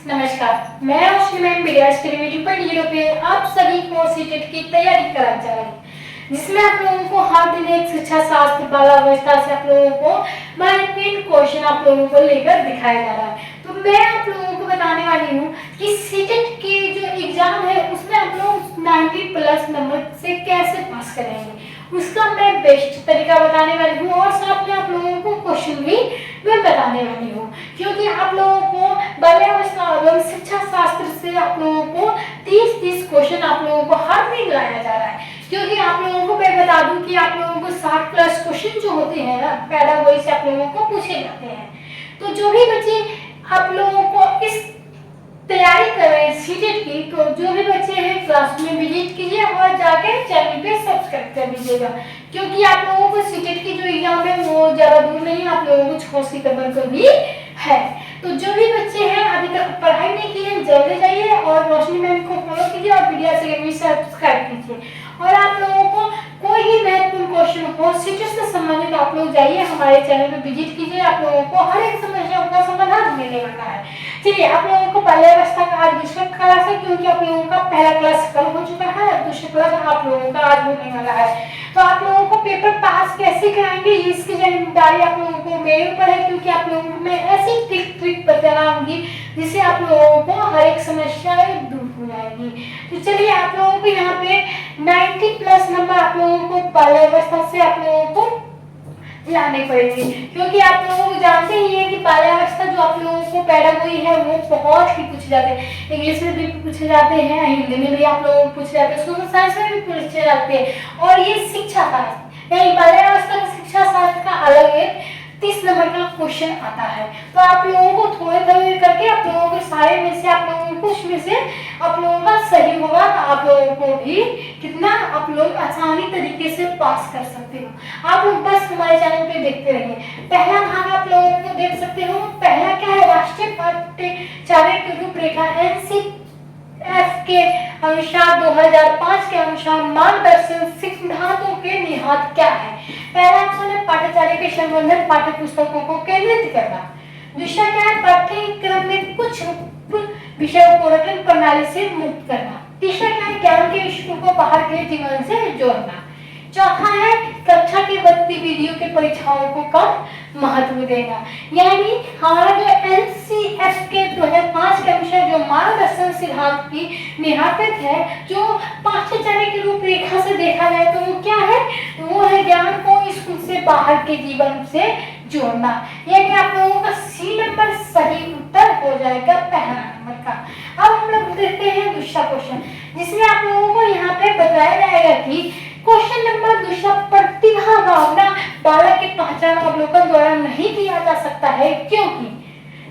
नमस्कार, मैं रोशनी ma'am BDS के यूट्यूब पे आप सभी को सीटेट की तैयारी कराई जा रही है, जिसमें आप लोगों को हर दिन एक शिक्षा शास्त्र बालावस्था से आप लोगों को महत्वपूर्ण क्वेश्चन आप लोगों को लेकर दिखाया जा रहा है। तो मैं आप लोगों को बताने वाली हूँ कि सीटेट की जो एग्जाम है उसमें आप लोग 90+ नंबर से कैसे पास करेंगे, उसका मैं बेस्ट तरीका बताने वाली हूँ और साथ में आप लोगों को क्वेश्चन भी मैं बताने वाली हूँ, क्योंकि आप लोगों को बाल्यावस्था एवं शिक्षा शास्त्र से आप लोगों को 30 क्वेश्चन आप लोगों को हर दिन लाया जा रहा है। क्योंकि आप लोगों को मैं बता दूं कि आप लोगों को 60+ क्वेश्चन जो होते हैं ना पैडागोजी से आप लोगों को पूछे जाते हैं। तो जो भी बच्चे आप लोगों को इस तैयारी कर रहे हैं सीटेट की, तो जो भी बच्चे हैं क्लास में विजिट कीजिए और जाकर चैनल पे सब्सक्राइब कर लीजिएगा, क्योंकि आप लोगों को सीटेट की जो एग्जाम है वो ज्यादा दूर नहीं, आप लोगों को 6 सितंबर को भी है। तो जो भी बच्चे हैं अभी तक पढ़ाई नहीं की है जल्दी जाइए और रोशनी मैम को फॉलो कीजिए और वीडियो से सब्सक्राइब कीजिए। और आप लोगों को कोई भी महत्वपूर्ण क्वेश्चन हो सीटेट से संबंधित आप लोग जाइए हमारे चैनल पे विजिट कीजिए, आप लोगों को हर एक समस्या का समाधान मिलने वाला है। चलिए, आप लोगों को बाल्यावस्था का आज दूसरा क्लास है, क्योंकि आप लोगों का पहला क्लास कल हो चुका है और दूसरा क्लास आप लोगों का आज होने वाला है। तो आप लोगों को पेपर पास कैसे कराएंगे इसकी जिम्मेदारी आप लोगों को मेरे ऊपर है, क्योंकि आप लोगों को मैं ऐसी ट्रिक बताऊंगी जिससे आप लोगों को हर एक समस्या दूर हो जाएगी। तो चलिए, आप लोगों को यहाँ पे 90+ नंबर आप लोगों को बाल्यावस्था से आप लोगों को लाने पड़ेंगे, क्योंकि आप लोगों को जानते ही हैं कि बाल्यावस्था जो आप लोगों को पैडागोजी है वो बहुत ही पूछे जाते हैं, इंग्लिश में भी पूछे जाते हैं, हिंदी में भी आप लोगों को पूछे जाते हैं, सोशल साइंस में भी पूछे जाते हैं। और ये शिक्षा शास्त्र यानी बाल्यावस्था का शिक्षा शास्त्र का अलग एक 30 नंबर का क्वेश्चन आता है। तो आप लोगों को थोड़े थोड़े करके आप लोगों के सारे में से आप लोगों को उसमें से आप लोगों का सही होगा, तो आप लोगों को भी कितना आप लोग आसानी तरीके से पास कर सकते हो। आप लोग बस हमारे चैनल पे देखते रहिए। पहला भाग आप लोगों को देख सकते हो। पहला क्या है, राष्ट्रीय पाठ्यचर्या की रूपरेखा NCF के अनुसार 2005 के अनुसार मार्गदर्शन सिद्धांतों के निहित क्या है। पहला ऑप्शन है पाठ्यचर्या के संबंधित पाठ्य पुस्तकों को केंद्रित करना। दूसरा क्या है, पाठ्यक्रम में कुछ विषयों को रटन प्रणाली से मुक्त करना। तीसरा क्या है, ज्ञान के विषयों को बाहर के जीवन से जोड़ना। चौथा है कक्षा की गतिविधियों के परीक्षाओं को कम महत्व देना। यानी हमारा जो NCF के 2005 के अनुसार जो मार्गदर्शन सिद्धांत की निहित है, जो पाठ्यचर्या की रूपरेखा से देखा जाए तो वो क्या है, वो है ज्ञान को स्कूल से बाहर के जीवन से जोड़ना। यानी आप लोगों का C नंबर सही उत्तर हो जाएगा पहला नंबर का। अब हम लोग देखते हैं दूसरा क्वेश्चन, जिसमें आप लोगों को यहाँ पे बताया जाएगा कि क्वेश्चन नंबर दूसरा, प्रतिभा भावना बालक की पहचान अवलोकन द्वारा नहीं किया जा सकता है, क्योंकि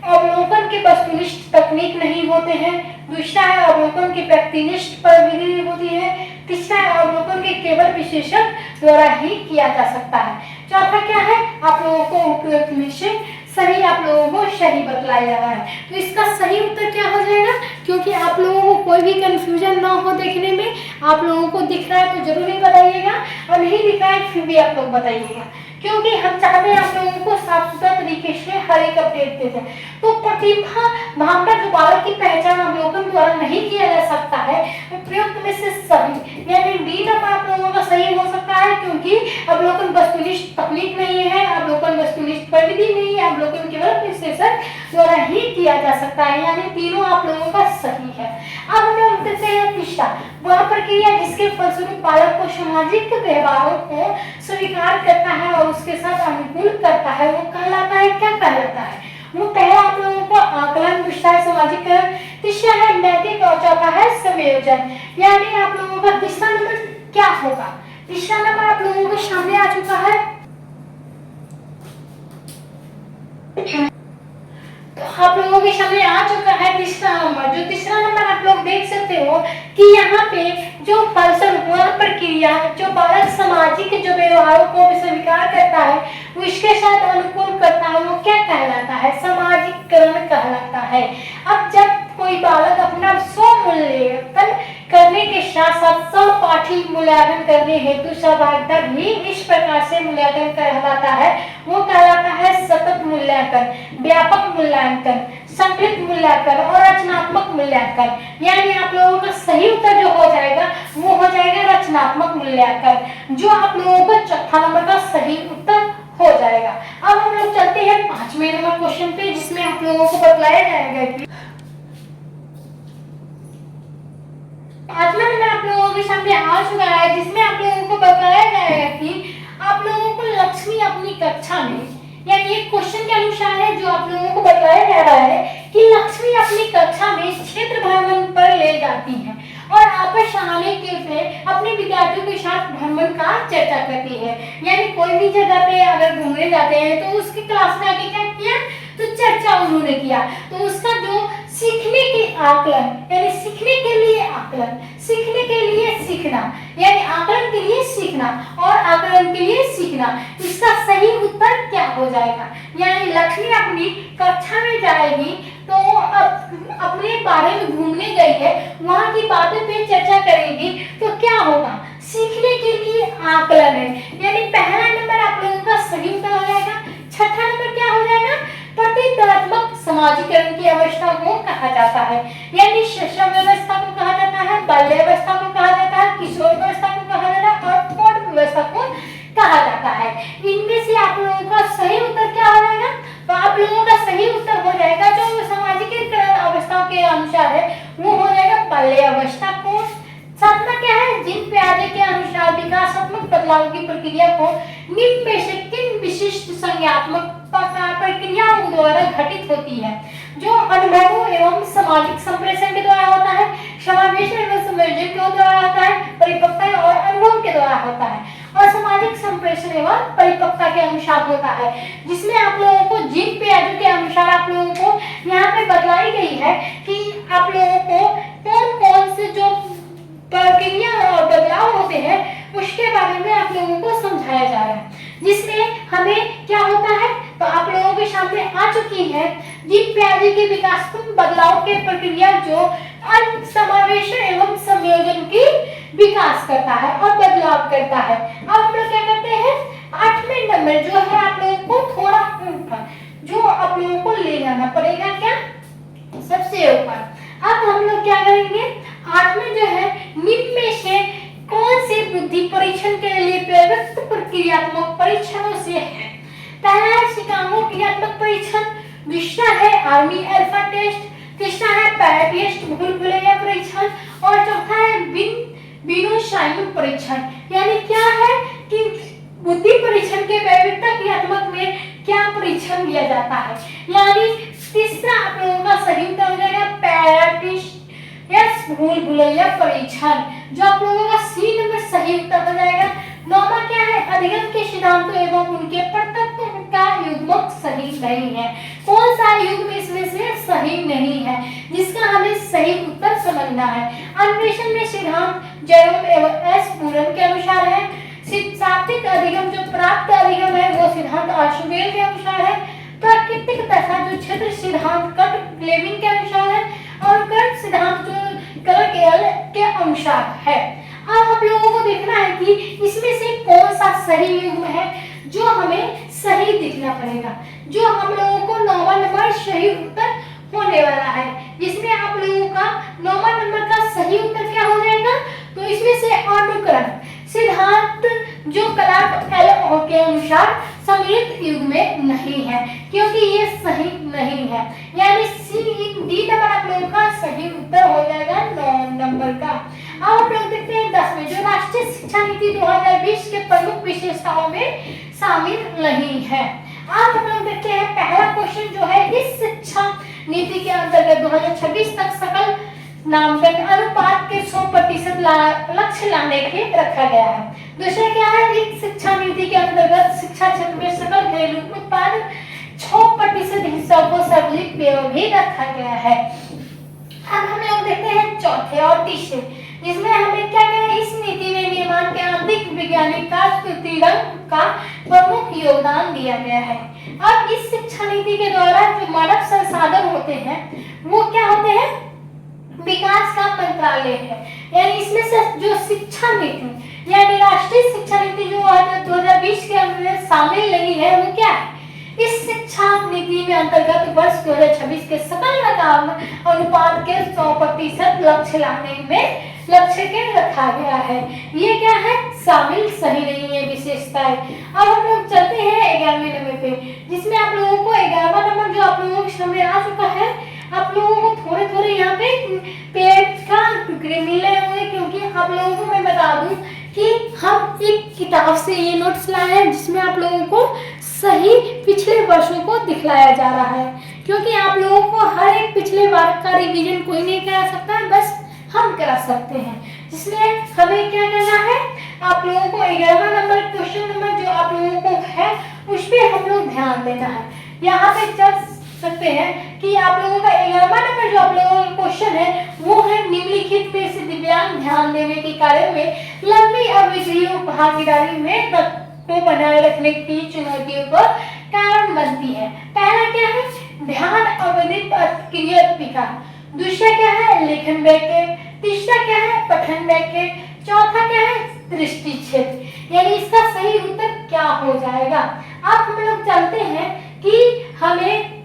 अवलोकन के वस्तुनिष्ठ तकनीक नहीं होते हैं। दूसरा है अवलोकन की व्यक्तिनिष्ठ प्रविधि होती है। तीसरा है अवलोकन के केवल विशेषज्ञ द्वारा ही किया जा सकता है। चौथा क्या है, आप लोगों को उपयुक्त में से सही आप लोगों को सही बतलाया जा रहा है। तो इसका सही उत्तर क्या हो जाएगा, क्योंकि आप लोगों को कोई भी कंफ्यूजन ना हो देखने में, आप लोगों को दिख रहा है तो जरूर ही बताइएगा और नहीं दिख रहा है फिर भी आप लोग बताइएगा, क्योंकि हम चाहते हैं आप लोगों को साफ सुथरा तरीके से हर एक अपडेट देते हैं। तो प्रतिभा भावना जो बालक की पहचान अवलोकन द्वारा नहीं किया जा सकता है, प्रयुक्त में से सही यानी डी नंबर आप लोगों का सही हो सकता है, क्योंकि अवलोकन वस्तुनिष्ठ तकनीक नहीं है, अवलोकन वस्तुनिष्ठ प्रविधि नहीं है, अवलोकन केवल विशेषज्ञ द्वारा ही किया जा सकता है। यानी तीनों आप लोगों का सही है। अब हम लोग देखते हैं तीसरा, वह प्रक्रिया जिसके फलस्वरूप बालक को सामाजिक व्यवहारों को स्वीकार करता है और उसके साथ अनुकूल करता है, वो कहलाता है, क्या कहलाता है। वो पहला आप लोगों को आकलन, दूसरा है सामाजिकरण, तीसरा है नैतिक और चौथा है संयोजन। यानी आप लोगों का तीसरा नंबर क्या होगा, तीसरा नंबर आप लोगों के सामने आ चुका है। तो आप लोगों के सामने आ चुका है तीसरा नंबर। जो तीसरा नंबर आप लोग देख सकते हो कि यहाँ पे जो फलस्वरूप प्रक्रिया जो बालक सामाजिक जो व्यवहारों को स्वीकार करता है वो इसके साथ अनुकूल करता है, वो क्या कहलाता है, सामाजिकरण कहलाता है। अब जब कोई बालक अपना स्वमूल्यांकन करने के साथ साथ सहपाठी मूल्यांकन करने हेतु सहभागिता भी इस प्रकार से मूल्यांकन कहलाता है, वो कहलाता है सतत मूल्यांकन, व्यापक मूल्यांकन, संकलित मूल्यांकन और रचनात्मक मूल्यांकन। यानी आप लोगों का सही उत्तर जो हो जाएगा वो हो जाएगा रचनात्मक मूल्यांकन, जो आप लोगों का चौथा नंबर का सही उत्तर हो जाएगा। अब हम लोग चलते हैं 5वें नंबर क्वेश्चन पे, जिसमें आप लोगों को बतलाया जाएगा कि 5वां नंबर आप लोगों के सामने आ चुका है, जिसमें आप लोगों को बताया जाएगा कि आप लोगों को लक्ष्मी अपनी कक्षा में, यानी ये क्वेश्चन के अनुसार है जो आप लोगों को बताया जा रहा है कि लक्ष्मी अपनी कक्षा में क्षेत्र भ्रमण पर ले जाती है और आपस आने के पे अपने विद्यार्थियों के साथ भ्रमण का चर्चा करती है। यानी कोई भी जगह पे अगर घूमने जाते हैं तो उसकी क्लास में आके क्या किया, तो चर्चा उन्होंने किया, तो उसका जो सीखने के आकलन, यानी सीखने के लिए आकलन, सीखने के लिए सीखना, यानी आकलन के लिए सीखना और आकलन के लिए सीखना, इसका सही उत्तर क्या हो जाएगा। यानी लक्ष्मी अपनी कक्षा में जाएगी तो अपने बारे में घूमने गई है, वहां की बातों पे चर्चा करेगी, तो क्या होगा, सीखने के लिए आकलन है। यानी पहला नंबर आप लोगों का सही उत्तर हो जाएगा। छठा नंबर क्या हो जाएगा, प्रतिक्रियात्मक समाजीकरण की अवस्था को कहा जाता है। यानी शैशव व्यवस्था को कहा जाता है, बाल्य अवस्था को कहा जाता है, किशोर अवस्था को कहा जाता है और प्रौढ़ व्यवस्था को कहा जाता है। इनमें से आप लोगों का सही उत्तर क्या हो जाएगा, तो आप लोगों का सही उत्तर हो जाएगा जो समाजीकरण अवस्था के अनुसार है वो हो जाएगा बाल्य अवस्था को। सातवां क्या है, जिन प्याजे के अनुसार विकासात्मक बदलाव की प्रक्रिया को निम्न में से किन विशिष्ट संज्ञात्मक प्रक्रियाओं द्वारा घटित होती है, जो अनुभवों एवं सामाजिक संप्रेषण के द्वारा होता है, समावेश एवं संयोजन के द्वारा होता है, परिपक्वता और अनुभव के द्वारा होता है और सामाजिक संप्रेषण एवं परिपक्वता के अनुसार होता है। जिसमें आप लोगों को जिन प्याजों के अनुसार आप लोगों को यहाँ पे बतलाई गई है कि आप लोगों को कौन कौन से जो प्रक्रिया और बदलाव होते हैं उसके बारे में आप लोगों को समझाया जा रहा है। जिसमें हमें क्या होता है, तो आप लोगों के सामने आ चुकी है जीव प्याजे के विकासात्मक बदलाव के प्रक्रिया जो समावेशन एवं संयोजन की विकास करता है और बदलाव करता है। अब हम लोग क्या करते हैं, 8वें नंबर जो है आप लोगों को थोड़ा ऊपर, जो आप लोगों को ले जाना पड़ेगा क्या, सबसे ऊपर। अब हम लोग क्या करेंगे, 8वें जो है निम्न में से कौन से बुद्धि परीक्षण के लिए प्रयुक्त प्रक्रियात्मक परीक्षणों से है। पहला है शिकागो क्रियात्मक परीक्षण, दूसरा है आर्मी अल्फा टेस्ट, तीसरा है पैरा टेस्ट भूल-भुलैया परीक्षण और चौथा है बिनो साइमन परीक्षण। यानी क्या है कि बुद्धि परीक्षण के वैविधता क्रियात्मक में क्या परीक्षण लिया जाता है। यानी तीसरा आप लोगों का सही उत्तर हो जाएगा पैरा टेस्ट यस भूल-भुलैया परीक्षण, जो आप लोगों का सी नंबर सही उत्तर हो जाएगा। 9वां क्या है, अधिगम के सिद्धांतों एवं उनके प्रत्यक्ष का युग्मक सही नहीं है। कौन सा युग्म इसमें से सही नहीं है, जिसका हमें सही उत्तर समझना है। अन्वेषण में सिद्धांत जैरोम एवं एस पूरन के अनुसार है। सात्विक अधिगम जो प्राप्त अधिगम है वो सिद्धांत आशुबेल के अनुसार है। प्राकृतिक तथा जो क्षेत्र सिद्धांत कट फ्लेमिंग के अनुसार है और कर्क सिद्धांत जो कर्क के अनुसार है। अब आप लोगों को देखना है कि इसमें से कौन सा सही युग्म है जो हमें सही दिखना पड़ेगा, जो हम लोगों को 9वां नंबर सही उत्तर होने वाला है। जिसमें आप लोगों का 9वां नंबर का सही उत्तर क्या हो जाएगा, तो इसमें से अनुकरण सिद्धांत जो कलाट एल के अनुसार सम्मिलित युग में नहीं है, क्योंकि ये सही नहीं है। यानी डी नंबर आप लोगों का सही उत्तर हो जाएगा 9 नंबर का। अब आप लोग देखते हैं 10वें, जो राष्ट्रीय शिक्षा नीति 2020 के प्रमुख विशेषताओं में शामिल नहीं है। आज हम लोग देखते हैं पहला क्वेश्चन जो है, इस शिक्षा नीति के अंतर्गत 2026 तक सकल नामांकन अनुपात के 100% लक्ष्य लाने के रखा गया है। दूसरा क्या है, इस शिक्षा नीति के अंतर्गत शिक्षा क्षेत्र में सकल घरेलू उत्पाद 6% हिस्सा को सार्वजनिक व्यय भी रखा गया है। अब हम लोग देखते हैं चौथे और तीसरे, जिसमें हमें क्या क्या है, इस नीति में निर्माण के आंतरिक वैज्ञानिक का प्रमुख योगदान दिया गया है। अब इस शिक्षा नीति के द्वारा जो मानव संसाधन होते हैं वो क्या होते हैं, विकास का मंत्रालय है। यानी इसमें से जो शिक्षा नीति यानी राष्ट्रीय शिक्षा नीति जो 2020 के अंदर शामिल नहीं है वो क्या है, इस शिक्षा नीति में अंतर्गत वर्ष 2026 के सकल काम अनुपात के 100% लक्ष्य के रखा गया है। ये क्या है, शामिल सही नहीं है विशेषताएं। अब हम लोग चलते हैं 11वें नंबर पे, जिसमें आप लोगों को 11वां नंबर जो आप लोगों के सामने आ चुका है, आप लोगों को थोड़े थोड़े यहाँ पे पेज का टुकड़े मिले होंगे, क्योंकि आप लोगों को मैं बता दूं कि हम एक किताब से ये नोट्स लाए हैं जिसमें आप लोगों को सही पिछले वर्षों को दिखलाया जा रहा है, क्योंकि आप लोगों को हर एक पिछले बार का रिवीजन कोई नहीं करा सकता, बस हम करा सकते हैं। इसलिए हमें क्या करना है, आप लोगों को 11वां नंबर क्वेश्चन नंबर जो आप लोगों को है उस पर हम लोग ध्यान देना है। यहाँ पे चल सकते हैं कि आप लोगों का 11वां नंबर जो आप लोगों का क्वेश्चन है वो है निम्नलिखित में से दिव्यांग ध्यान देने के कार्य में लंबी अवधि भागीदारी में को बनाए रखने की चुनौतियों का कारण बनती है। पहला क्या है, ध्यान अवधि क्रियात्मिका, दूसरा क्या है, लेखन वाक्य, तीसरा क्या है, पठन वाक्य, चौथा क्या है, दृष्टि क्षेत्र। यानी इसका सही उत्तर क्या हो जाएगा। अब हम लोग चलते हैं कि हमें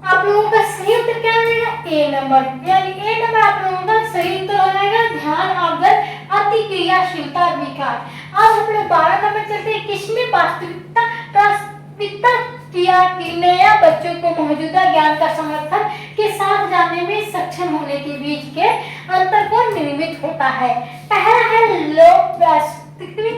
आप लोगों का सही उत्तर क्या आएगा, ए नंबर। यानी ए नंबर आप लोगों का सही उत्तर हो जाएगा, ध्यान अवगत अतिक्रियाशीलता विकार। अब हम लोग 12 नंबर चलते हैं, किसमें वास्तविकता किया कि नया बच्चों को मौजूदा ज्ञान का समर्थन के साथ जानने में सक्षम होने के बीच के अंतर को निर्मित होता है। पहला है लोक वास्तविक,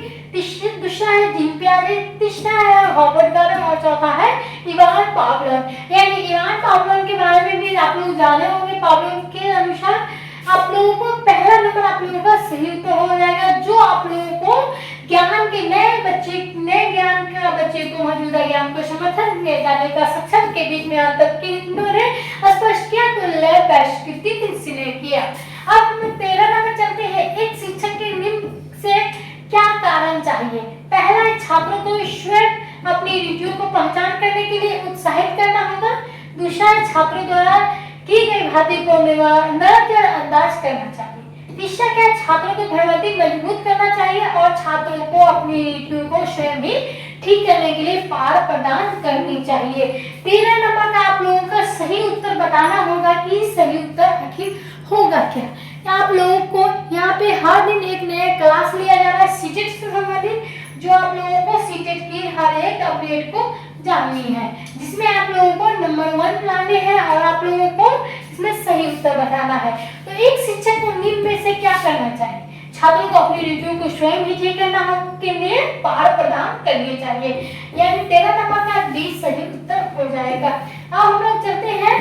दूसरा है जिम प्यारे, तीसरा है हॉवर्ड गार्डन और चौथा है इवान पावलोव। यानी इवान पावलोव के बारे में भी आप लोग जाने होंगे। पावलोव के अनुसार आप लोगों को पहला नंबर आप लोगों का सही उत्तर हो जाएगा, जो आप लोगों को ज्ञान के नए ज्ञान का बच्चे को मौजूदा ज्ञान को समर्थन किए जाने का सक्षम के बीच में अंतर किन्होंने स्पष्ट किया, तो लैब प्रकृति ने किया। अब हम 13 नंबर चलते हैं, एक शिक्षक के निम्न से क्या कारण चाहिए। पहला है छात्रों को स्वयं अपनी रुचियों को पहचान करने के लिए उत्साहित करना होगा। दूसरा है छात्रों द्वारा की गई बातें को नजरअंदाज करना चाहिए। तीसरा क्या है, छात्रों को भयभीति मजबूत करना चाहिए और छात्रों को अपनी रुचियों को स्वयं ही ठीक करने के लिए पार प्रदान करनी चाहिए। 13 नंबर का आप लोगों का सही उत्तर बताना होगा कि सही उत्तर आखिर होगा क्या। आप लोगों को यहाँ पे हर दिन एक नया क्लास लिया जा रहा है सीटेट से संबंधित, जो आप लोगों को सीटेट की हर एक अपडेट को जाननी है, जिसमें आप लोगों को नंबर 1 लाने हैं और आप लोगों को इसमें सही उत्तर बताना है। तो एक शिक्षक को निम्न में से क्या करना चाहिए, छात्रों को अपनी रुचियों को स्वयं ही ठीक करना के लिए पार प्रदान करनी चाहिए। यानी 13 नंबर का डी सही उत्तर हो जाएगा। अब हम लोग चलते हैं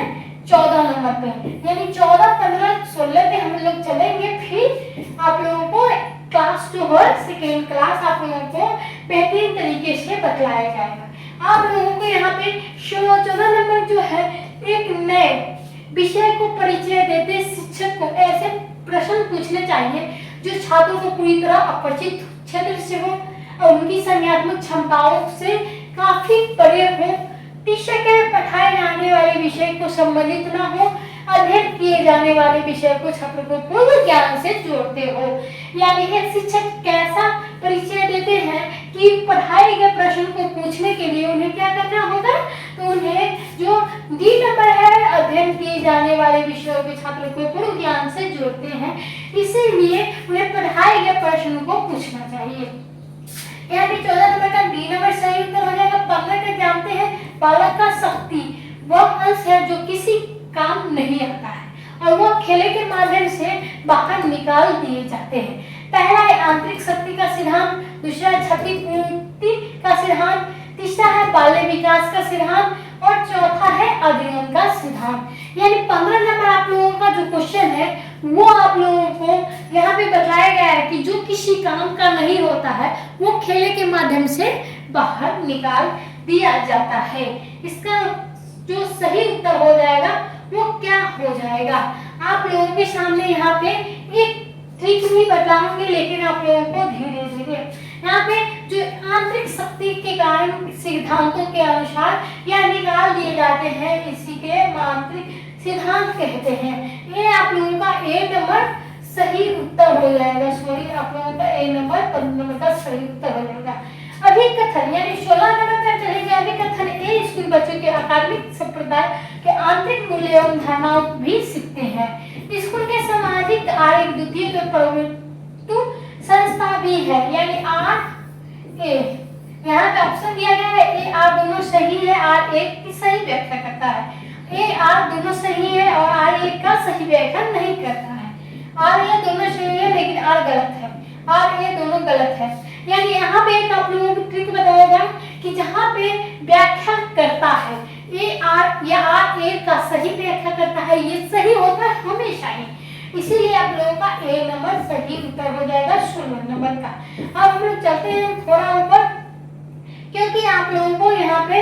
14 नंबर पे, यानी 14, 15, 16 पे हम लोग चलेंगे। फिर आप लोगों को क्लास 2 और सेकेंड क्लास आप लोगों को बेहतरीन तरीके से बतलाया जाएगा। आप लोगों को यहाँ पे 14 नंबर जो है, एक नए विषय को परिचय देते शिक्षक को ऐसे प्रश्न पूछने चाहिए जो छात्रों को पूरी तरह अपरिचित क्षेत्र से हो और उनकी संज्ञानात्मक क्षमताओं से काफी परे हो। तीसरा क्या, पढ़ाए जाने वाले विषय को संबंधित न हो, अध्ययन किए जाने वाले विषय को छात्रों को पूर्व ज्ञान से जोड़ते हो। यानी एक शिक्षक कैसा परिचय देते हैं कि पढ़ाए गए प्रश्न को पूछने के लिए उन्हें क्या करना होगा, तो उन्हें जो डी नंबर है अध्ययन किए जाने वाले विषयों के छात्रों को पूर्व ज्ञान से जोड़ते हैं, इसीलिए उन्हें पढ़ाए गए प्रश्न को पूछना चाहिए। यहाँ पे 14 नंबर का डी नंबर सही उत्तर हो जाएगा। 15 का जानते हैं, बालक का शक्ति वह अंश है जो किसी काम नहीं आता है और वह खेल के माध्यम से बाहर निकाल दिए जाते हैं। पहला है आंतरिक शक्ति का सिद्धांत, दूसरा है क्षतिपूर्ति का सिद्धांत, तीसरा है बाल्य विकास का सिद्धांत और चौथा है अधिगम का सिद्धांत। यानी 15 नंबर आप लोगों का जो क्वेश्चन है वो आप लोगों को यहाँ पे बताया गया है कि जो किसी काम का नहीं होता है वो खेल के माध्यम से बाहर निकाल दिया जाता है। इसका जो सही उत्तर हो जाएगा वो क्या हो जाएगा, आप लोगों के सामने यहाँ पे एक ट्रिक भी बताऊंगी, लेकिन आप लोगों को धीरे धीरे यहाँ पे जो आंतरिक शक्ति के कारण सिद्धांतों के अनुसार यह निकाल दिए जाते हैं, इसी के आंतरिक सिद्धांत कहते हैं। ये आप लोगों का ए नंबर सही उत्तर हो जाएगा। सॉरी, आप लोगों का ए नंबर 15 नंबर का सही उत्तर हो जाएगा। अभी कथन यानी 16 नंबर पर चलेंगे। अभी कथन ए स्कूल बच्चों के अकादमिक संप्रदाय के आंतरिक मूल्य एवं धारणाओं भी सीखते हैं। स्कूल के सामाजिक आर्थिक द्वितीय प्रवृत्ति संस्था भी है, यानी आर ए। यहाँ पे ऑप्शन दिया गया है ए आर दोनों सही है, आर एक की सही व्याख्या करता है। ए आर दोनों सही है और आर एक का सही व्याख्या नहीं करता है। आर ए दोनों सही है लेकिन आर गलत है, आर ए दोनों गलत है। यानी यहाँ पे एक आप लोगों को ट्रिक बताएगा कि जहाँ पे व्याख्या करता है ए आर या आर ए का सही व्याख्या करता है, ये सही होता है हमेशा ही। इसीलिए आप लोगों का ए नंबर सही उत्तर हो जाएगा 16 नंबर का। अब हम लोग चलते हैं थोड़ा ऊपर, क्योंकि आप लोगों को यहाँ पे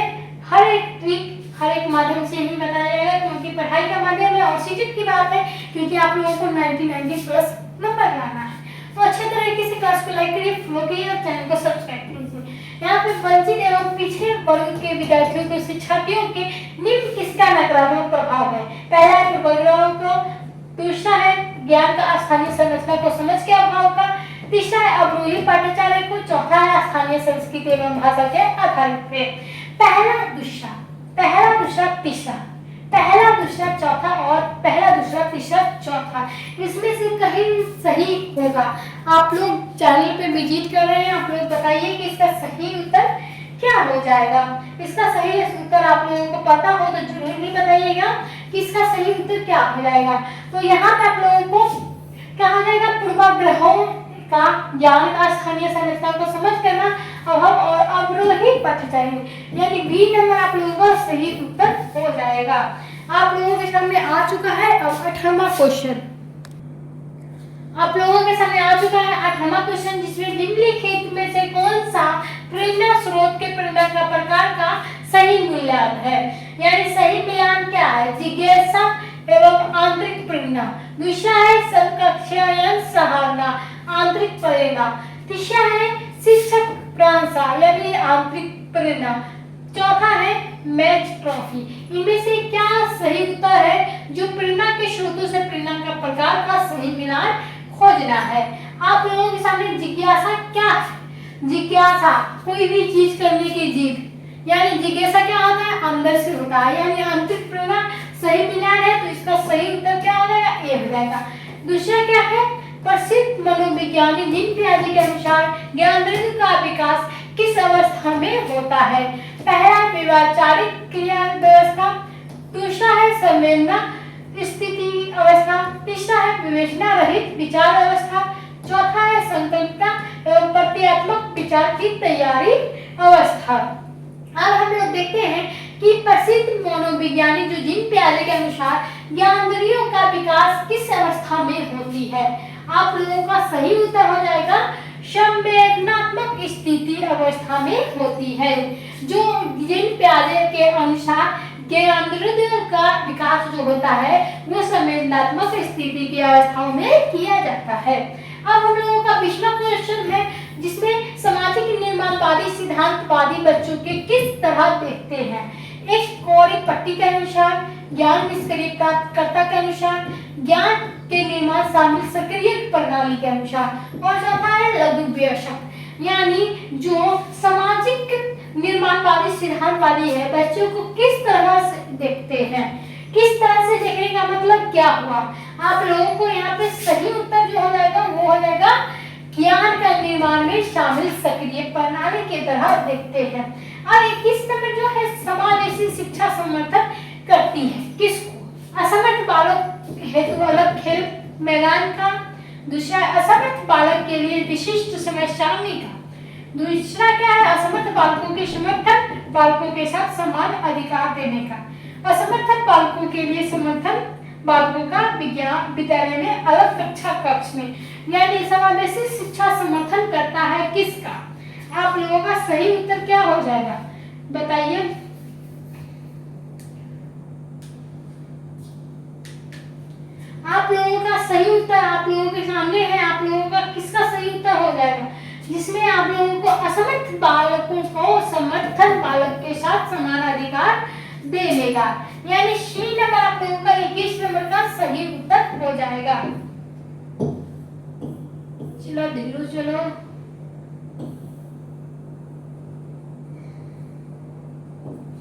हर एक ट्रिक हर एक माध्यम से नहीं बताया जाएगा, क्योंकि पढ़ाई का माध्यम है और सीटेट की बात है, क्योंकि आप लोगों को 90 प्लस नंबर लाना है। तो अच्छे तरीके से क्लास को लाइक करिए, फॉलो करिए और चैनल को सब्सक्राइब कीजिए। यहाँ पे वंचित एवं पिछड़े वर्ग के विद्यार्थियों को शिक्षार्थियों के निम्न किसका नकारात्मक प्रभाव है? पहला है प्रबंधकों को, दूसरा है ज्ञान का स्थानीय संरचना को समझ के अभाव का, तीसरा है अवरोही पाठाचार्य को, चौथा है स्थानीय संस्कृति एवं भाषा के आधारित पे। पहला दूसरा तीसरा, पहला दूसरा चौथा और पहला दूसरा तीसरा चौथा, इसमें से कहीं सही होगा। आप लोग चैनल पे विजिट कर रहे हैं, आप लोग बताइए कि इसका सही उत्तर क्या हो जाएगा। इसका सही उत्तर आप लोगों को पता हो तो जरूर भी बताइएगा कि इसका सही उत्तर क्या हो जाएगा। तो यहाँ पे आप लोगों को क्या हो जाएगा? पूर्वाग्रहों का ज्ञान का स्थानीय संरचना को समझ करना अभाव और अवरोही पाठाचार्य, यानी बी नंबर आप लोगों का सही उत्तर हो जाएगा। आप लोगों के सामने आ चुका है अब 18वां क्वेश्चन। आप लोगों के सामने आ चुका है 18वां क्वेश्चन, जिसमें निम्नलिखित में से कौन सा प्रेरणा स्रोत के प्रेरणा का प्रकार का सही मूल्यांकन है? यानी सही मिलान क्या है? जिज्ञासा एवं आंतरिक प्रेरणा। दूसरा है समकक्षायन सहारना, आंतरिक प्रेरणा। तीसरा है शिक्षक प्रशंसा यानी आंतरिक प्रेरणा। चौथा है मैच ट्रॉफी। इनमें से क्या सही उत्तर है? जो प्रेरणा के स्रोतों से प्रेरणा का प्रकार का सही मिलान खोजना है। आप लोगों के सामने जिज्ञासा क्या है? जिज्ञासा कोई भी चीज करने की जिद, यानी जिज्ञासा क्या होता है? अंदर से होता है, यानी आंतरिक प्रेरणा सही मिलान है, तो इसका सही उत्तर क्या हो जाएगा? ए हो जाएगा। दूसरा क्या है? प्रसिद्ध मनोविज्ञानी जिन पियाजे के अनुसार ज्ञानेंद्रिय का विकास किस अवस्था में होता है? पहला व्यवहारिक क्रिया व्यवस्था, दूसरा है संवेदना स्थिति अवस्था, तीसरा है विवेचना रहित विचार अवस्था, चौथा है संकल्पना एवं प्रक्रियात्मक विचार की तैयारी अवस्था। अब हम लोग देखते हैं कि प्रसिद्ध मनोविज्ञानी जो जिन पियाजे के अनुसार ज्ञानेंद्रियों का विकास किस अवस्था में होती है? आप लोगों का सही उत्तर हो जाएगा संवेदनात्मक स्थिति अवस्था में होती है। जो जिन पियाजे के अनुसार ज्ञानेंद्रियों का विकास जो होता है वो संवेदनात्मक स्थिति की अवस्थाओं में किया जाता है। अब हम लोगों का पिछला क्वेश्चन है, जिसमें सामाजिक निर्माणवादी सिद्धांतवादी बच्चों के किस तरह देखते हैं? एक कोरी पट्टी के अनुसार, ज्ञान निष्क्रिय प्राप्तकर्ता के अनुसार, ज्ञान के निर्माण शामिल सक्रिय प्रणाली के अनुसार, और चौथा है लघु वयस्क। यानी जो सामाजिक निर्माणवादी सिद्धांतवादी है बच्चों को किस तरह से देखते हैं? किस तरह से देखने का मतलब क्या हुआ? आप लोगों को यहाँ पे सही उत्तर जो हो जाएगा वो हो जाएगा ज्ञान का निर्माण में शामिल सक्रिय प्रणाली की तरह देखते हैं। और 21 नंबर जो है समाज ऐसी शिक्षा समर्थन करती है किसको? असमर्थ बालक हेतु अलग खेल मैदान का, दूसरा असमर्थ बालक के लिए विशिष्ट समय सारणी का, दूसरा क्या है? असमर्थ बालकों के समर्थन बालकों के साथ समान अधिकार देने का, असमर्थ बालकों के लिए समर्थन बालकों का विज्ञान विद्यालय में अलग कक्षा कक्ष में, यानी समावेशी शिक्षा समर्थन करता है किसका? आप लोगों का सही उत्तर क्या हो जाएगा बताइए। आप लोगों का सही उत्तर आप लोगों के सामने है। आप लोगों का किसका सही उत्तर हो जाएगा? जिसमें आप लोगों को असमर्थ बालकों को समर्थन बालक के साथ समान अधिकार देने का, यानी सी नंबर आप लोगों का 21 नंबर का सही उत्तर हो जाएगा। चलो देख लो, चलो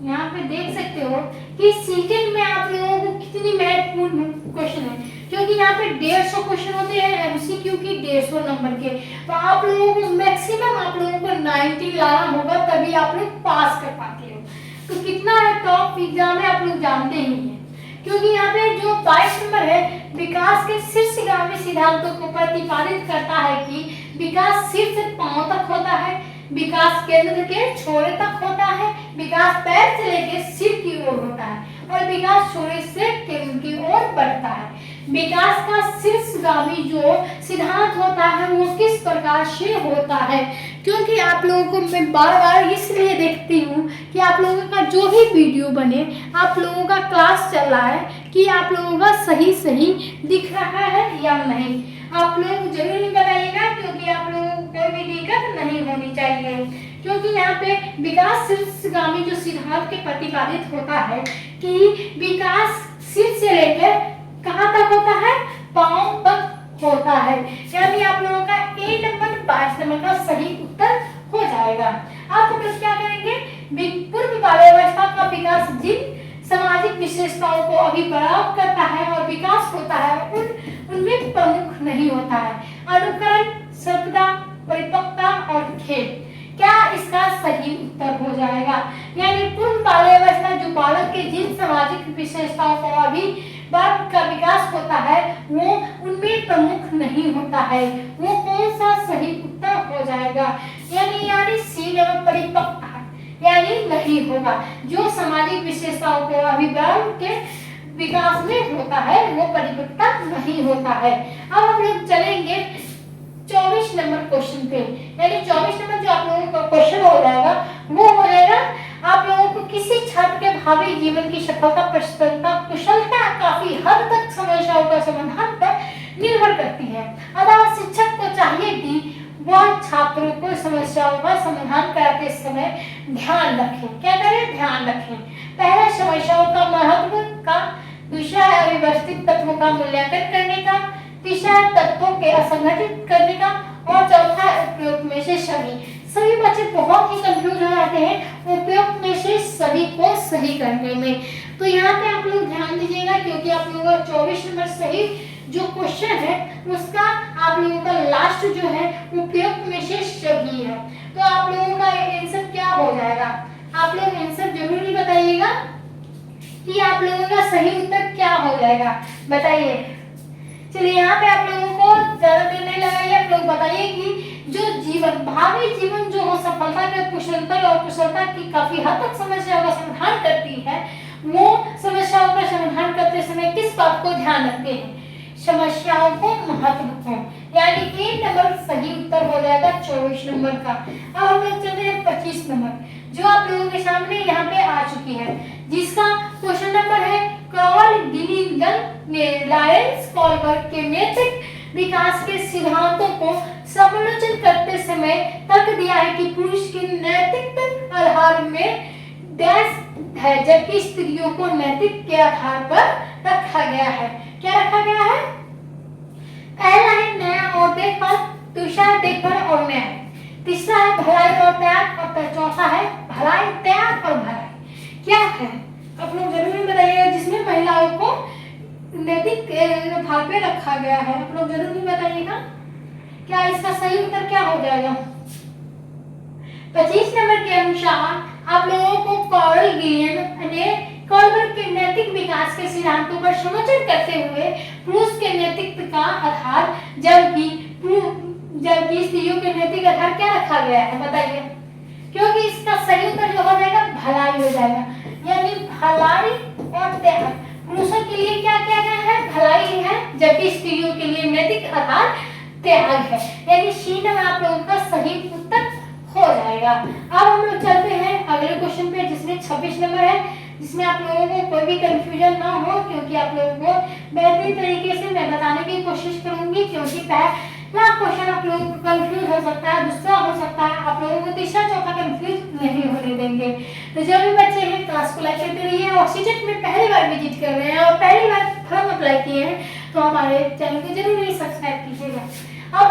यहाँ पे देख सकते हो कि सीटेट में आप लोगों को कितनी महत्वपूर्ण क्वेश्चन है, क्योंकि यहाँ पे 150 क्वेश्चन होते हैं एमसीक्यू की 150 नंबर के। तो आप लोगों को मैक्सिमम आप लोगों को 90 लाना होगा, तभी आप लोग पास कर पाते हो। तो कितना टॉप एग्जाम है आप लोग जानते ही हैं, क्योंकि यहाँ पे जो 22 नंबर है विकास के शीर्षगामी सिद्धांतों को प्रतिपादित करता है कि विकास सिर से पांव तक होता है, विकास केंद्र के छोरे तक होता है, विकास पैर से लेकर सिर की ओर होता है और विकास छोरे से केंद्र की ओर बढ़ता है। विकास का शीर्षगामी जो सिद्धांत होता है वो किस प्रकार से होता है, क्योंकि आप लोगों को मैं बार बार इसलिए देखती हूँ कि आप लोगों का जो भी वीडियो बने, आप लोगों का क्लास चल रहा है कि आप लोगों का सही सही दिख रहा है या नहीं। आप लोग जरूर बताइएगा, क्योंकि आप लोगों को कोई भी दिक्कत नहीं होनी चाहिए। क्योंकि यहाँ पे विकास शीर्षगामी जो सिद्धांत के प्रतिपादित होता है कि विकास सिर से लेकर कहाँ तक होता है, पांव तक होता है। यानी आप लोगों का ए नंबर 22 नंबर का सही उत्तर हो जाएगा। आप हम लोग क्या करेंगे, पूर्व बाल्यावस्था का विकास जिन सामाजिक विशेषताओं को अभिप्राप्त करता है और विकास होता है उनमें प्रमुख नहीं होता है। अनुकरण, सभ्यता, परिपक्वता और खेल, क्या इसका सही उत्तर हो जाएगा। यानी पूर्व बाल्यावस्था जो बालक के जिन सामाजिक विशेषताओं को अभी बात का विकास होता है वो उनमें प्रमुख नहीं होता है, वो कौन सा सही उत्तर हो जाएगा। यानी सी नंबर परिपक्वता यानी नहीं होगा, जो सामाजिक विशेषताओं को अभिव्यक्ति के विकास में होता है वो परिपक्वता नहीं होता है। अब हम लोग चलेंगे 24 नंबर क्वेश्चन पे। यानी 24 नंबर जो आप लोगों का क्वेश्चन हो जाएगा वो हो जाएगा, आप लोगों को किसी छात्र के भावी जीवन की सफलता, प्रसन्नता, कुशलता काफी हद तक समस्याओं का समाधान पर निर्भर करती है। अतः शिक्षक को चाहिए कि वह छात्रों को समस्याओं का समाधान कराते समय ध्यान रखें। क्या करें, ध्यान रखें। पहला समस्याओं का महत्व का, दूसरा है अव्यवस्थित तत्वों का मूल्यांकन करने का, तीसरा है तत्वों के असंगठित करने का और चौथा है उपयोग में से सभी बच्चे बहुत ही कंफ्यूज हो जाते हैं उपयोग में से सभी को सही करने में। तो यहाँ पे आप लोग ध्यान दीजिएगा, क्योंकि आप लोगों का 24 नंबर सही जो क्वेश्चन है उसका आप लोगों का लास्ट जो है उपयोग में से सभी है। तो आप लोगों का आंसर क्या हो जाएगा, आप लोग आंसर जरूर ही बताइएगा कि आप लोगों का सही उत्तर क्या हो जाएगा, बताइए। चलिए यहाँ पे आप लोगों को ज्यादा देर नहीं लगाइए, आप लोग बताइए कि जो जीवन, भावी जीवन जो हो सफलता के कुशलता और कुशलता की काफी हद तक समस्याओं का समाधान करती है, वो समस्याओं का समाधान करते समय किस बात को ध्यान रखते हैं, समस्याओं को महत्वपूर्ण। यानी ए नंबर सही उत्तर हो जाएगा 24 नंबर का। अब हम लोग चलते हैं 25 नंबर जो आप लोगों के सामने यहाँ पे आ चुकी है, जिसका क्वेश्चन नंबर है कार्ल गिलिगन ने लायंस कॉलबर्ग के नैतिक विकास के सिद्धांतों को समालोचन करते समय तर्क दिया है कि पुरुष के नैतिक आधार में डैश है, जबकि स्त्रियों को नैतिक के आधार पर रखा गया है। क्या रखा गया है, पहला है न्याय और देखभाल, दूसरा है देखभाल और न्याय, तीसरा है भलाई और त्याग और चौथा है भलाई, त्याग और भलाई। क्या है आप लोग जरूर बताइएगा, जिसमें महिलाओं को नैतिक आधार पे रखा गया है। आप लोग जरूर बताइएगा क्या इसका सही उत्तर क्या हो जाएगा। 25 नंबर के अनुसार आप लोगों को कार्ल गिलिगन ने कॉलबर्ग के नैतिक विकास के सिद्धांतों पर समालोचन करते हुए पुरुष के नैतिकता का आधार जबकि स्त्रियों के नैतिक आधार क्या रखा गया है, बताइए। क्योंकि इसका सही उत्तर जो हो जाएगा भलाई हो जाएगा, यानी भलाई और त्याग। पुरुषों के लिए क्या किया गया है, भलाई है, जबकि स्त्रियों के लिए नैतिक आधार त्याग है। यानी सी नंबर आप लोगों का सही उत्तर हो जाएगा। अब हम लोग चलते हैं अगले क्वेश्चन पे, जिसमें 26 नंबर है, जिसमें आप लोगों को कोई भी कंफ्यूजन ना हो, क्योंकि आप लोगों को बेहतरीन तरीके से मैं बताने की कोशिश करूंगी। क्योंकि पहला क्वेश्चन आप लोगों को कंफ्यूज हो सकता है, दूसरा हो सकता है, आप लोगों को तीसरा चौथा कंफ्यूज नहीं होने देंगे। तो जो भी बच्चे हैं क्लास को लाइक करते रहिए, और सीटेट में पहली बार विजिट कर रहे हैं और पहली बार फॉर्म अप्लाई किए हैं तो हमारे चैनल को जरूर सब्सक्राइब कीजिएगा। अब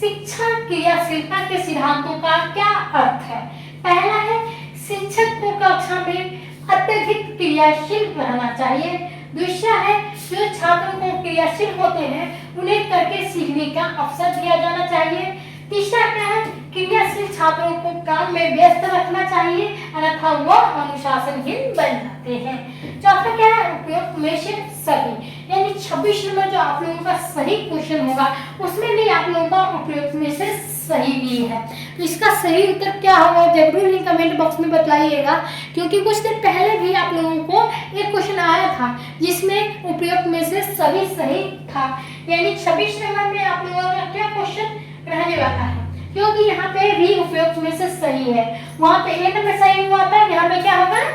शिक्षा क्रियाशीलता के सिद्धांतों का क्या अर्थ है। पहला है शिक्षक को कक्षा में अत्यधिक क्रियाशील रहना चाहिए। दूसरा है जो छात्रों को क्रियाशील होते हैं उन्हें करके सीखने का अवसर दिया जाना चाहिए। तीसरा क्या है क्रियाशील छात्रों को काम में व्यस्त रखना चाहिए अन्यथा वह अनुशासनहीन बन जाते हैं। चौथा क्या है उपयुक्त में से सही, यानी 26 नंबर जो आप लोगों का सही क्वेश्चन होगा उसमें भी आप लोगों का उपयुक्त में से सही भी है। तो इसका सही उत्तर क्या होगा जरूर ही कमेंट बॉक्स में बताइएगा, क्योंकि कुछ दिन पहले भी आप लोगों को एक क्वेश्चन आया था जिसमें उपयुक्त में से सभी सही था, यानी 26 नंबर में आप लोगों का क्या क्वेश्चन रहने वाला है, क्योंकि यहाँ पे भी उपयुक्त में से सही है। वहाँ पे ए नंबर सही हुआ था, यहाँ पे क्या होगा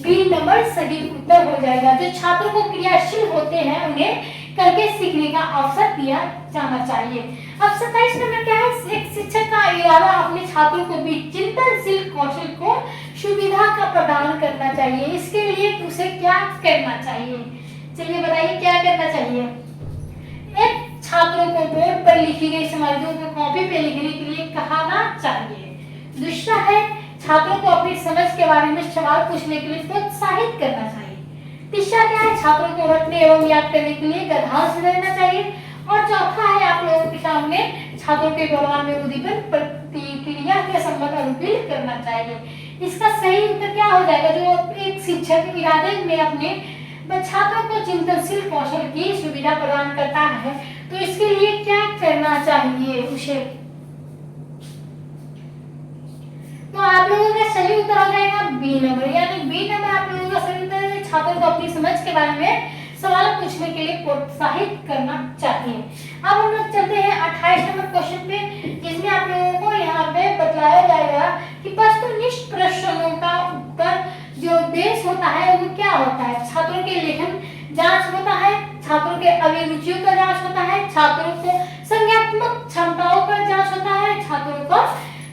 बी नंबर सही उत्तर हो जाएगा। जो छात्रों को क्रियाशील होते हैं उन्हें करके सीखने का अवसर दिया जाना चाहिए। अब 27 नंबर क्या है एक शिक्षक का इरादा अपने छात्रों को भी चिंतनशील कौशल को सुविधा का प्रदान करना चाहिए। इसके लिए उसे क्या करना चाहिए, चलिए बताइए क्या करना चाहिए। एक छात्रों को बोर्ड पर लिखी गई समझों को कॉपी पे लिखने के लिए कहना चाहिए। दूसरा है छात्रों को अपनी समझ के बारे में सवाल पूछने के लिए प्रोत्साहित करना चाहिए। तीसरा क्या है छात्रों को रटने एवं याद करने के लिए गद्यांश देना चाहिए। और चौथा है आप लोगों के सामने छात्रों के व्यवहार में उद्दीपन प्रतिक्रिया के संबंध अनुकूल करना चाहिए। इसका सही उत्तर क्या हो जाएगा जो एक शिक्षक इरादे में अपने छात्रों को चिंतनशील कौशल की सुविधा प्रदान करता है तो इसके लिए क्या करना चाहिए उसे। तो आप लोगों का सही उत्तर हो जाएगा बी नंबर, यानी बी नंबर आप लोगों का सही उत्तर है छात्रों को अपनी समझ के बारे में सवाल पूछने के लिए प्रोत्साहित करना चाहिए। अब हम लोग चलते हैं 28 नंबर क्वेश्चन पे, जिसमें आप लोगों को यहाँ पे बताया जाएगा कि वस्तुनिष्ठ प्रश्नों का उत्तर जो उद्देश्य होता है वो क्या होता है। छात्रों के लेखन जांच होता है, छात्रों के अभिरुचियों का जांच होता है, छात्रों को संज्ञानात्मक क्षमताओं का जांच होता है, छात्रों को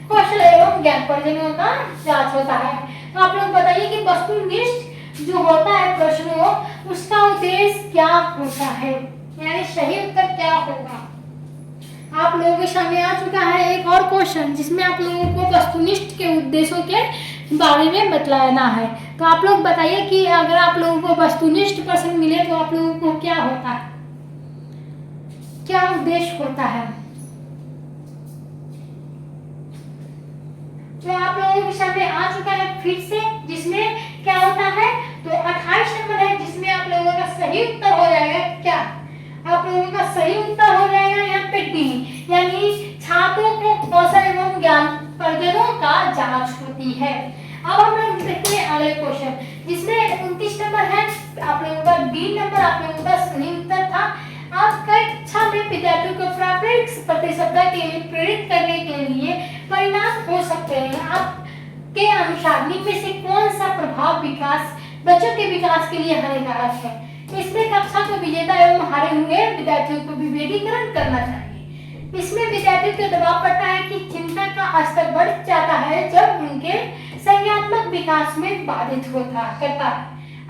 कौशल एवं ज्ञान प्रयोजनों का जांच होता है। तो आप लोग बताइए कि वस्तुनिष्ठ जो होता है प्रश्नों उसका उद्देश्य क्या होता है, यानी सही उत्तर क्या होगा। आप लोगों के सामने आ चुका है एक और क्वेश्चन जिसमें आप लोगों को वस्तुनिष्ठ के उद्देश्यों के बारे में बतलाना है। तो आप लोग बताइए कि अगर आप लोगों को वस्तुनिष्ठ प्रश्न मिले तो आप लोगों को क्या होता है, क्या उद्देश्य होता है। जो आप लोगों के सामने आ चुका है फिर से, जिसमें क्या होता है तो 28 नंबर है जिसमें आप लोगों का सही उत्तर हो जाएगा क्या, आप लोगों का सही उत्तर हो जाएगा यहाँ पे डी, यानी छात्रों को कौशल एवं ज्ञान प्रयोजनों का जांच होती है। अब हम लोग देखते हैं अगले क्वेश्चन जिसमें 29 नंबर है आप लोगों का डी नंबर आप लोगों का सही उत्तर था। आप कक्षा में विद्यार्थियों को प्राप्त प्रतिशतता के लिए प्रेरित करने के लिए परिणाम हो सकते हैं। आपके अनुसार निम्न से कौन सा प्रभाव विकास बच्चों के विकास के लिए हानिकारक है। इसमें कक्षा को विजेता एवं हारे हुए विद्यार्थियों को विभेदीकरण करना चाहिए। इसमें विद्यार्थियों को दबाव पड़ता है कि चिंता का स्तर बढ़ जाता है जब उनके संज्ञानात्मक विकास में बाधित करता है।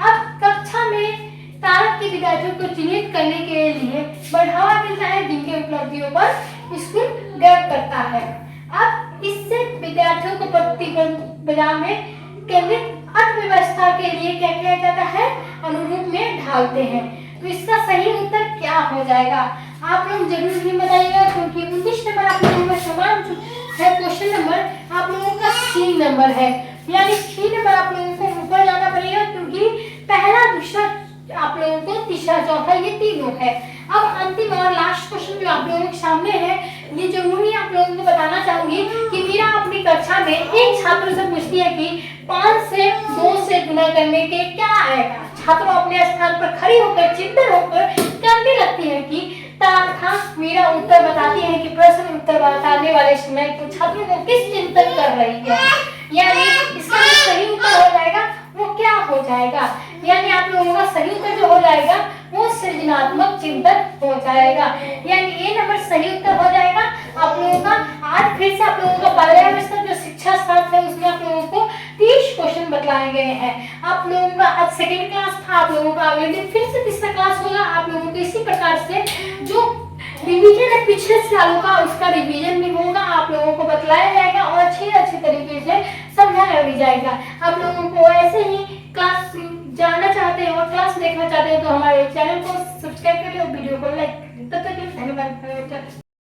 अब कक्षा में तारक के विद्यार्थियों को चिन्हित करने के लिए बढ़ावा मिलता है जिनके उपलब्धियों पर स्कूल गर्व करता है। अब इससे विद्यार्थियों को प्रतियोगिता में केंद्रित अर्थव्यवस्था के लिए क्या किया जाता है अनुरूप में ढालते हैं। तो इसका सही उत्तर क्या हो जाएगा आप लोग जरूर ही बताइएगा, क्योंकि 29 नंबर आप लोगों का समान है क्वेश्चन नंबर आप लोगों का सी नंबर है, यानी सी नंबर आप लोगों को ऊपर जाना पड़ेगा क्योंकि पहला दूसरा आप लोगों को तीसरा चौथा ये तीनों है। अब अंतिम और लास्ट क्वेश्चन जो आप लोगों के सामने है ये जरूरी आप लोगों को बताना चाहूंगी कि मीरा अपनी कक्षा में एक छात्र से पूछती है कि 5 से 2 से गुना करने के क्या आएगा। छात्र अपने स्थान पर खड़ी होकर चिंतन होकर करने लगती है कि तथा मीरा उत्तर बताती है कि प्रश्न उत्तर बताने वाले समय तो छात्रों को किस चिंतन कर रही है, यानी इसका जो सही उत्तर हो जाएगा वो क्या हो जाएगा, यानी आप लोगों का सही उत्तर जो हो जाएगा वो सृजनात्मक चिंतन हो जाएगा, यानी ए नंबर सही उत्तर हो जाएगा आप लोगों का। आज फिर से आप लोगों का 12वीं स्तर जो शिक्षा शास्त्र है उसमें आप लोगों को 30 क्वेश्चन बतलाए गए हैं। आप लोगों का आज सेकेंड क्लास था, आप लोगों का अगले दिन फिर से तीसरा क्लास होगा। आप लोगों को इसी प्रकार से जो रिवीजन है पिछले सालों का, उसका रिवीजन भी होगा, आप लोगों को बतलाया जाएगा और अच्छे तरीके से समझाया भी जाएगा। आप लोगों को ऐसे ही क्लास जानना चाहते हैं और क्लास देखना चाहते हैं तो हमारे चैनल को सब्सक्राइब करें और वीडियो को लाइक करें।